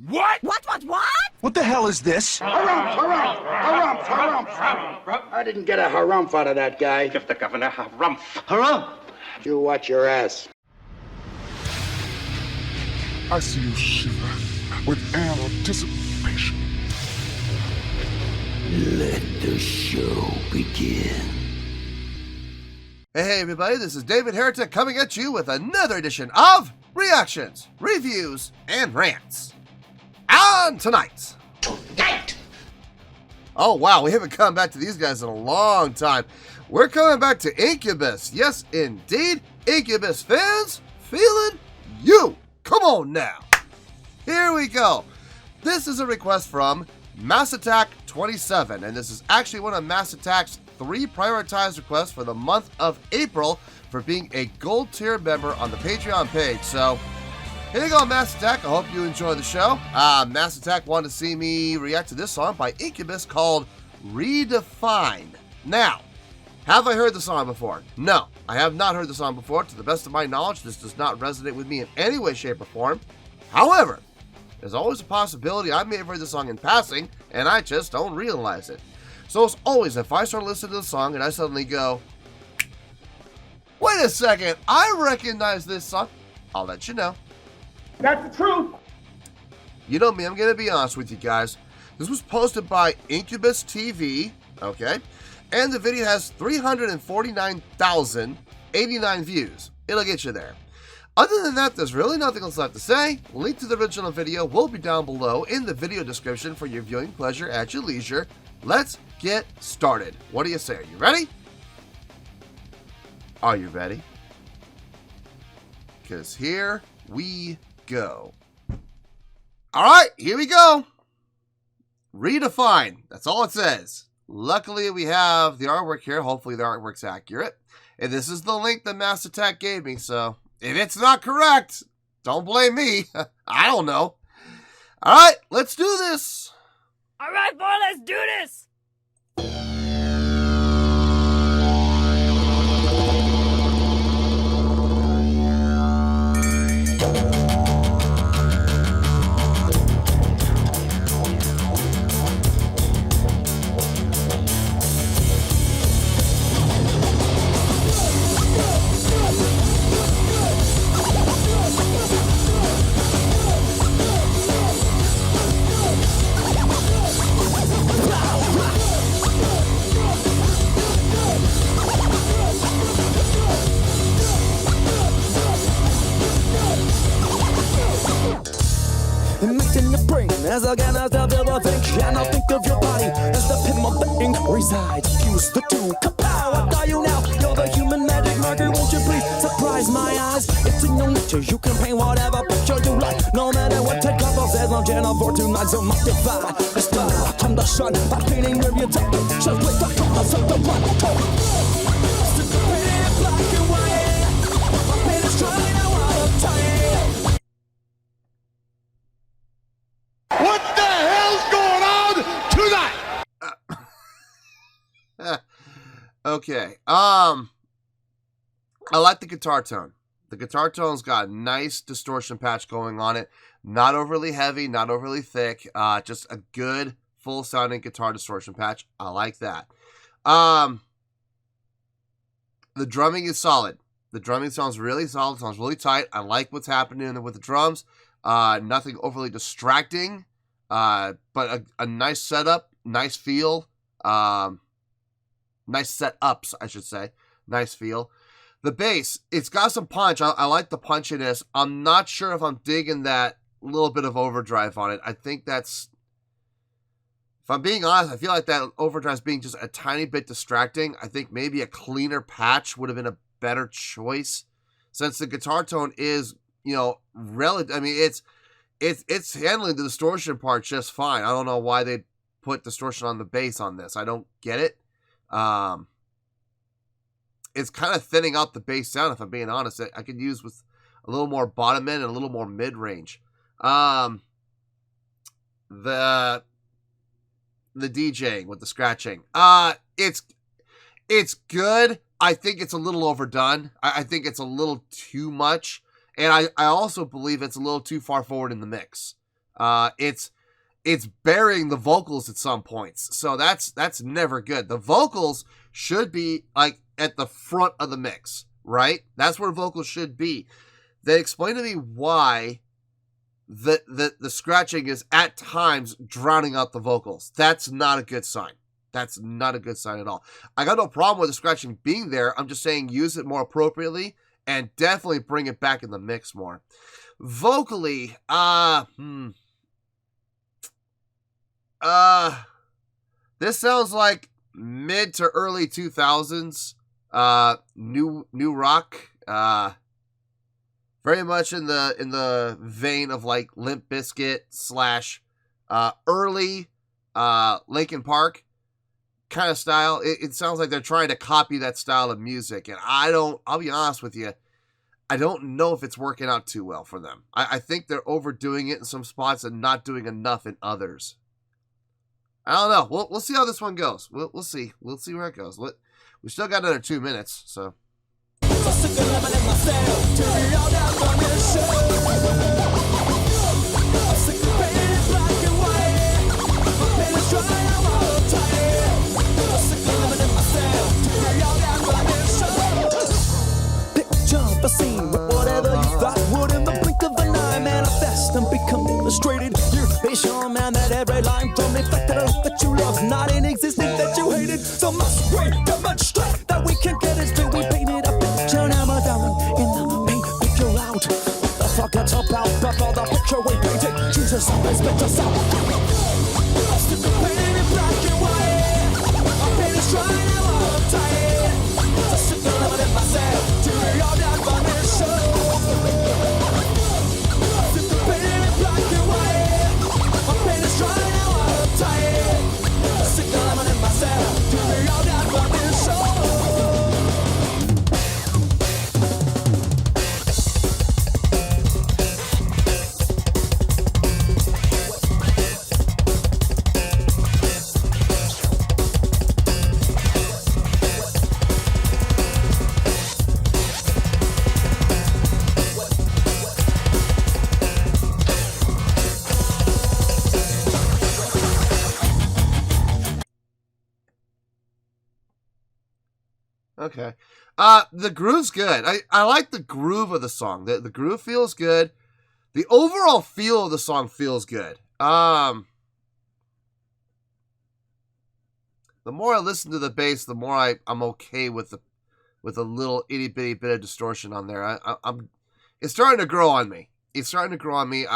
What? What? What the hell is this? Harumph. I didn't get a harumph out of that guy. Give the governor harumph. Harumph! You watch your ass. I see you shiver with anticipation. Let the show begin. Hey everybody, this is David Heretic coming at you with another edition of Reactions, Reviews, and Rants. And tonight. Oh wow, we haven't come back to these guys in a long time. We're coming back to Incubus. Yes, indeed. Incubus Fans FEELIN YOU. Come on now. Here we go. This is a request from Mass Attack 27, and this is actually one of Mass Attack's 3 prioritized requests for the month of April for being a gold tier member on the Patreon page. So here you go, Mass Attack. I hope you enjoy the show. Mass Attack wanted to see me react to this song by Incubus called Redefine. Now, have I heard the song before? No, I have not heard the song before. To the best of my knowledge, this does not resonate with me in any way, shape, or form. However, there's always a possibility I may have heard the song in passing, and I just don't realize it. So as always, if I start listening to the song and I suddenly go, wait a second, I recognize this song, I'll let you know. That's the truth. You know me, I'm going to be honest with you guys. This was posted by Incubus TV, okay? And the video has 349,089 views. It'll get you there. Other than that, there's really nothing else left to say. Link to the original video will be down below in the video description for your viewing pleasure at your leisure. Let's get started. What do you say? Are you ready? Are you ready? Because here we go. All right, here we go. Redefine. That's all it says. Luckily, we have the artwork here. Hopefully, the artwork's accurate. And this is the link that Mass Attack gave me. So, if it's not correct, don't blame me. I don't know. All right, let's do this. All right, boy, let's do this. Mixing your brain as I cannot stop to think. And I'll think of your body as the pin of the ink resides. Fuse the two, kapow! What are you now? You're the human magic marker. Won't you please surprise my eyes? It's in your nature. You can paint whatever picture you like. No matter what take up of says, I'm channel for tonight. So much divine. The star from the sun. By painting where you take it. Just with the colors of the one. Stick the paint in black and white. My paint is trying now out of time. What the hell's going on tonight? Okay. I like the guitar tone. The guitar tone's got a nice distortion patch going on it. Not overly heavy, not overly thick. Just a good, full-sounding guitar distortion patch. I like that. The drumming is solid. The drumming sounds really solid. Sounds really tight. I like what's happening with the drums. Nothing overly distracting. But a nice setup, nice feel. Nice setups, I should say. Nice feel. The bass, it's got some punch. I like the punchiness. I'm not sure if I'm digging that little bit of overdrive on it. I think that's, if I'm being honest, I feel like that overdrive's being just a tiny bit distracting. I think maybe a cleaner patch would have been a better choice. Since the guitar tone is, you know, relative. I mean, it's handling the distortion part just fine. I don't know why they put distortion on the bass on this. I don't get it. It's kind of thinning out the bass sound, if I'm being honest. I could use with a little more bottom end and a little more mid range. The DJing with the scratching. It's good. I think it's a little overdone. I think it's a little too much. And I also believe it's a little too far forward in the mix. It's burying the vocals at some points. So that's never good. The vocals should be like at the front of the mix, right? That's where vocals should be. They explain to me why the scratching is at times drowning out the vocals. That's not a good sign. That's not a good sign at all. I got no problem with the scratching being there. I'm just saying use it more appropriately and definitely bring it back in the mix more. Vocally, this sounds like mid to early 2000s new rock, very much in the vein of like Limp Bizkit / early Linkin Park kind of style. It sounds like they're trying to copy that style of music, and I'll be honest with you, I don't know if it's working out too well for them. I think they're overdoing it in some spots and not doing enough in others. I don't know. We'll see how this one goes. We'll see. We'll see where it goes. We still got another 2 minutes, so. Picture the scene, whatever you thought would in the blink of an eye manifest and become illustrated. You be sure, man, that every line from reflected a look that you love, not in existence that you hated. So much way, demonstrate that we can get it straight. We painted a picture, now my darling, in the paint, picture out. What the fuck it's about, but all the picture we painted, Jesus always meant us out. Stick the paint in black and white, our paint is dry, now I'm tired. Just stick the limit in myself, to your definition. Stick the paint in black and white, our paint is dry, now I'm tired. Just stick the limit in myself, to your definition. Okay. The groove's good. I like the groove of the song. The groove feels good. The overall feel of the song feels good. The more I listen to the bass, the more I'm okay with a little itty bitty bit of distortion on there. It's starting to grow on me. It's starting to grow on me.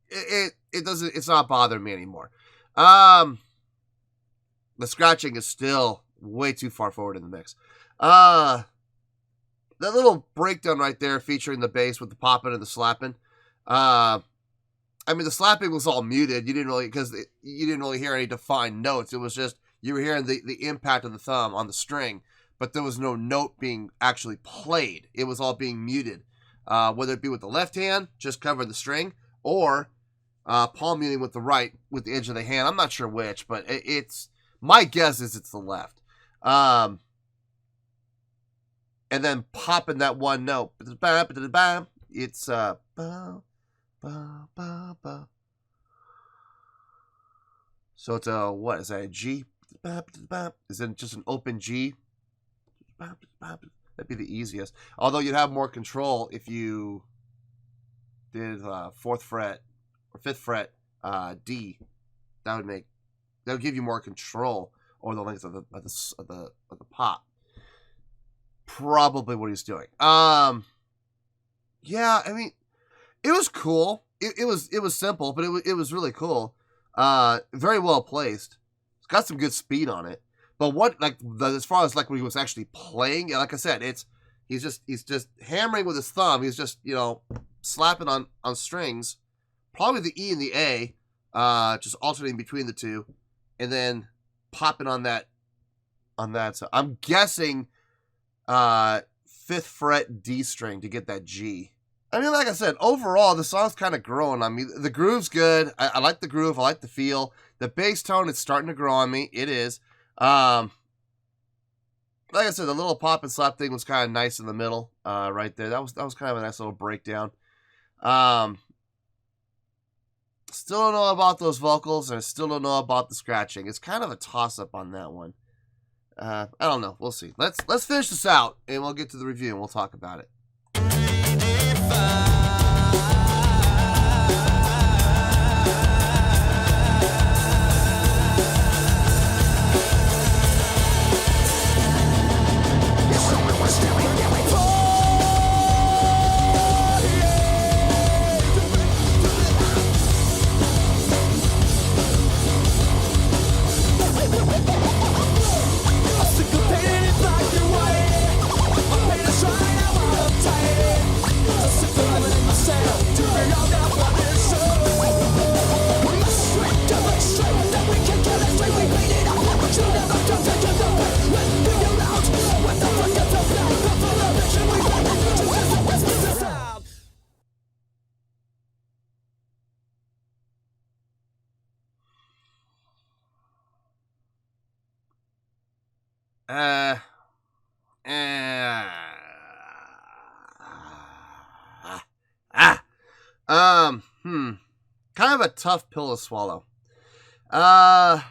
It's not bothering me anymore. The scratching is still way too far forward in the mix. That little breakdown right there featuring the bass with the popping and the slapping. I mean, the slapping was all muted. You didn't really hear any defined notes. It was just, you were hearing the impact of the thumb on the string, but there was no note being actually played. It was all being muted. Whether it be with the left hand, just covering the string, or palm muting with the right, with the edge of the hand. I'm not sure which, but my guess is it's the left. And then popping that one note. It's so it's what is that, a G? Is it just an open G? That'd be the easiest. Although you'd have more control if you did 4th fret or 5th fret D. That would give you more control over the length of the pop. Probably what he's doing. Yeah, I mean, it was cool. It was simple, but it was really cool. Very well placed. It's got some good speed on it. But as far as like when he was actually playing, like I said, he's just hammering with his thumb. He's just, slapping on strings, probably the E and the A, just alternating between the two, and then popping on that. So I'm guessing 5th fret D string to get that G. I mean, like I said, overall, the song's kind of growing on me. The groove's good. I like the groove. I like the feel. The bass tone, it's starting to grow on me. It is. Like I said, the little pop and slap thing was kind of nice in the middle, right there. That was kind of a nice little breakdown. Still don't know about those vocals, and I still don't know about the scratching. It's kind of a toss-up on that one. I don't know. We'll see. Let's finish this out, and we'll get to the review, and we'll talk about it. Kind of a tough pill to swallow. I'll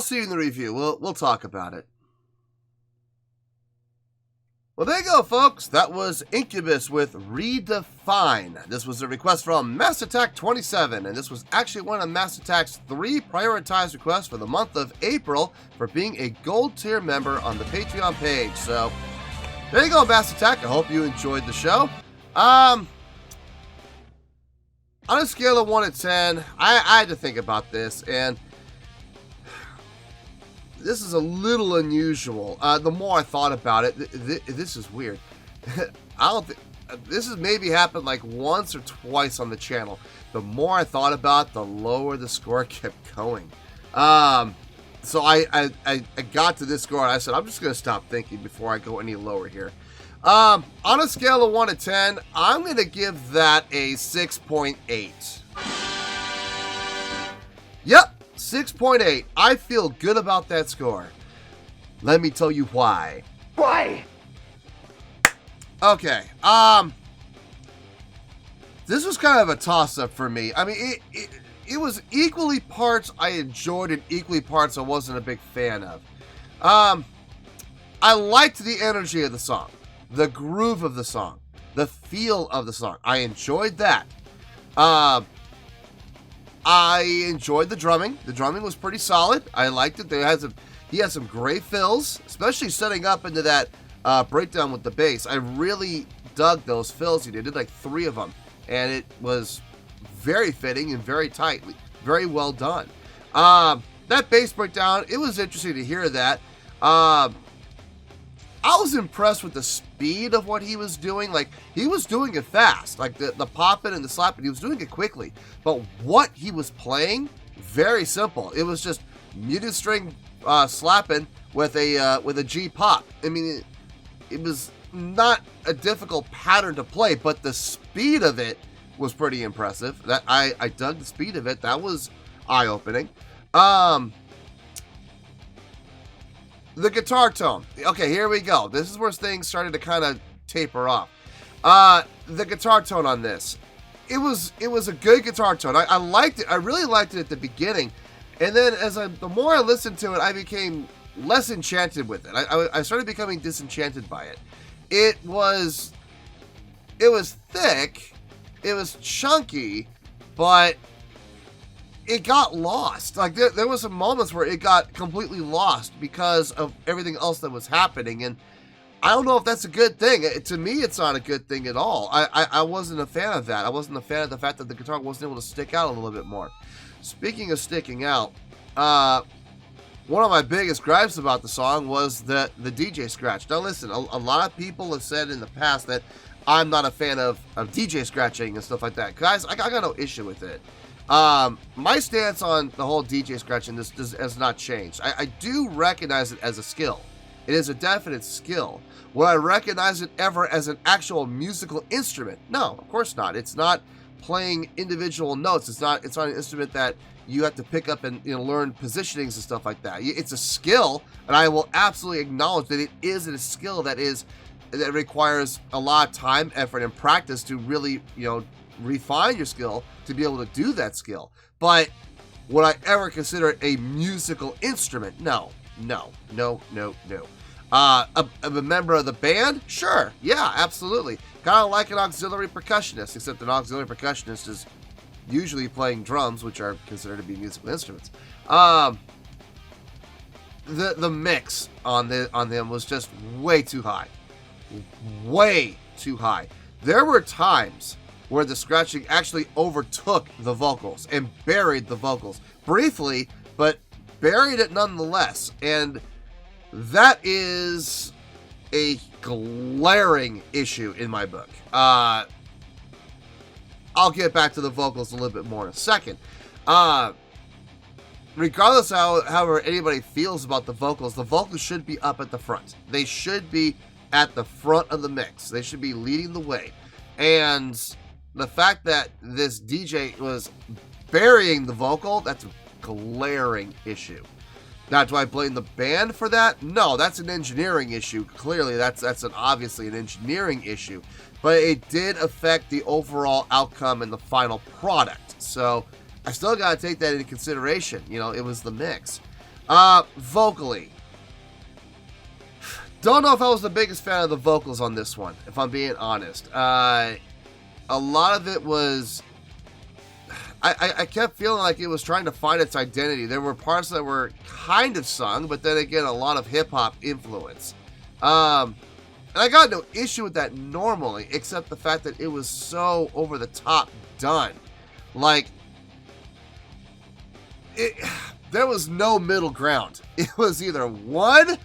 see you in the review. We'll talk about it. Well, there you go, folks. That was Incubus with Redefine. This was a request from Mass Attack 27, and this was actually one of Mass Attack's 3 prioritized requests for the month of April for being a gold tier member on the Patreon page. So, there you go, Mass Attack. I hope you enjoyed the show. On a scale of 1 to 10, I had to think about this, and this is a little unusual. The more I thought about it, this is weird. I don't think this has maybe happened like once or twice on the channel. The more I thought about it, the lower the score kept going. So I got to this score, and I said, I'm just going to stop thinking before I go any lower here. On a scale of 1 to 10, I'm going to give that a 6.8. Yep, 6.8. I feel good about that score. Let me tell you why. Why? Okay, this was kind of a toss-up for me. I mean, it was equally parts I enjoyed and equally parts I wasn't a big fan of. I liked the energy of the song. The groove of the song, the feel of the song. I enjoyed that. I enjoyed the drumming. The drumming was pretty solid. I liked it. He had some great fills, especially setting up into that breakdown with the bass. I really dug those fills he did. He did like 3 of them, and it was very fitting and very tight, very well done. That bass breakdown, it was interesting to hear that. I was impressed with the speed of what he was doing. Like, he was doing it fast. Like, the popping and the slapping, he was doing it quickly. But what he was playing, very simple. It was just muted string slapping with a G pop. I mean, it was not a difficult pattern to play, but the speed of it was pretty impressive. That I dug the speed of it. That was eye-opening. The guitar tone. Okay, here we go. This is where things started to kind of taper off. The guitar tone on this. It was a good guitar tone. I liked it. I really liked it at the beginning. And then the more I listened to it, I became less enchanted with it. I started becoming disenchanted by it. It was thick. It was chunky, but it got lost. Like, there was some moments where it got completely lost because of everything else that was happening, and I don't know if that's a good thing. To me, it's not a good thing at all. I wasn't a fan of that. I wasn't a fan of the fact that the guitar wasn't able to stick out a little bit more. Speaking of sticking out, one of my biggest gripes about the song was the DJ scratch. Now listen, a lot of people have said in the past that I'm not a fan of DJ scratching and stuff like that. Guys, I got no issue with it. My stance on the whole DJ scratching has not changed. I do recognize it as a skill. It is a definite skill. Would I recognize it ever as an actual musical instrument? No, of course not. It's not playing individual notes. It's not an instrument that you have to pick up and learn positionings and stuff like that. It's a skill, and I will absolutely acknowledge that it is a skill that requires a lot of time, effort, and practice to really refine your skill to be able to do that skill. But would I ever consider it a musical instrument? No. A member of the band? Sure. Yeah, absolutely. Kind of like an auxiliary percussionist, except an auxiliary percussionist is usually playing drums, which are considered to be musical instruments. The mix on them was just way too high. Way too high. There were times where the scratching actually overtook the vocals and buried the vocals. Briefly, but buried it nonetheless. And that is a glaring issue in my book. I'll get back to the vocals a little bit more in a second. Regardless of however anybody feels about the vocals should be up at the front. They should be at the front of the mix. They should be leading the way. And the fact that this DJ was burying the vocal, that's a glaring issue. Now, do I blame the band for that? No, that's an engineering issue. Clearly, that's obviously an engineering issue. But it did affect the overall outcome and the final product. So I still got to take that into consideration. You know, it was the mix. Vocally. Don't know if I was the biggest fan of the vocals on this one, if I'm being honest. A lot of it was... I kept feeling like it was trying to find its identity. There were parts that were kind of sung, but then again, a lot of hip-hop influence. And I got no issue with that normally, except the fact that it was so over-the-top done. Like, there was no middle ground. It was either one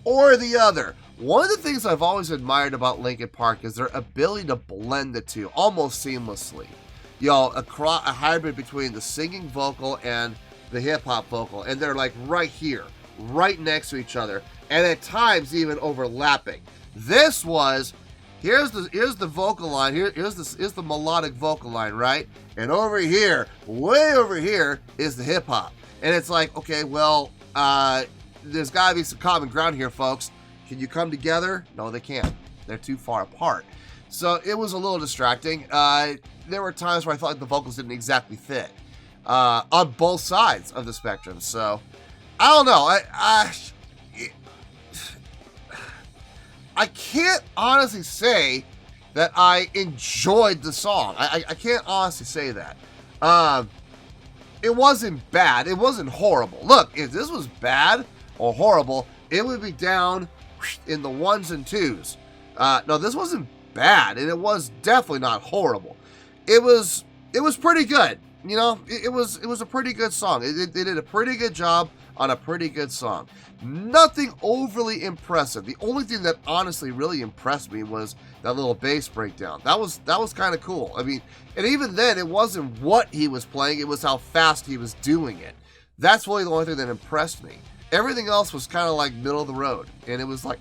or the other. One of the things I've always admired about Linkin Park is their ability to blend the two almost seamlessly. You know, a hybrid between the singing vocal and the hip-hop vocal. And they're like right here, right next to each other. And at times even overlapping. This was, here's the vocal line, here's the melodic vocal line, right? And over here, way over here, is the hip-hop. And it's like, okay, well, there's got to be some common ground here, folks. Can you come together? No, they can't. They're too far apart. So it was a little distracting. There were times where I felt like the vocals didn't exactly fit on both sides of the spectrum. So I don't know. I can't honestly say that I enjoyed the song. I can't honestly say that. It wasn't bad. It wasn't horrible. Look, if this was bad or horrible, it would be down in the 1s and 2s. No, this wasn't bad, and it was definitely not horrible. It was pretty good. You know, it was a pretty good song. It did a pretty good job on a pretty good song. Nothing overly impressive. The only thing that honestly really impressed me was that little bass breakdown. That was kind of cool. I mean, and even then, it wasn't what he was playing, it was how fast he was doing it. That's really the only thing that impressed me. Everything else was kind of like middle of the road, and it was like,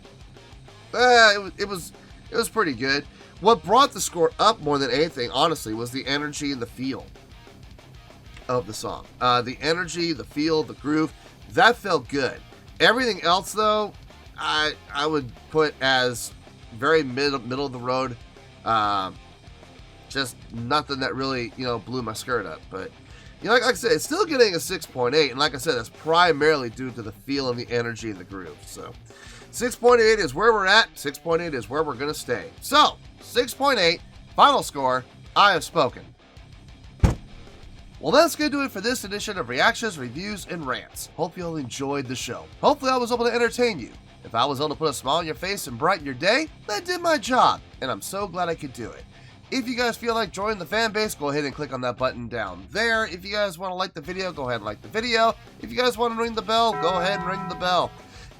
it was pretty good. What brought the score up more than anything, honestly, was the energy and the feel of the song. The energy, the feel, the groove, that felt good. Everything else, though, I would put as very middle of the road. Just nothing that really, blew my skirt up. But, like I said, it's still getting a 6.8. And like I said, that's primarily due to the feel and the energy and the groove. So 6.8 is where we're at. 6.8 is where we're going to stay. So 6.8, final score, I have spoken. Well, that's going to do it for this edition of Reactions, Reviews, and Rants. Hope you all enjoyed the show. Hopefully I was able to entertain you. If I was able to put a smile on your face and brighten your day, that did my job, and I'm so glad I could do it. If you guys feel like joining the fan base, go ahead and click on that button down there. If you guys want to like the video, go ahead and like the video. If you guys want to ring the bell, go ahead and ring the bell.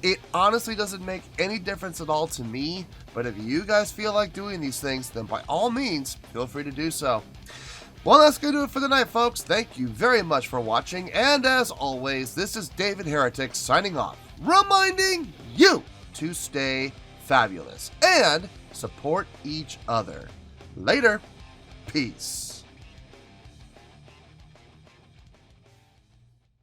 It honestly doesn't make any difference at all to me, but if you guys feel like doing these things, then by all means, feel free to do so. Well, that's going to do it for the night, folks. Thank you very much for watching, and as always, this is David Heretic signing off, reminding you to stay fabulous and support each other. Later. Peace.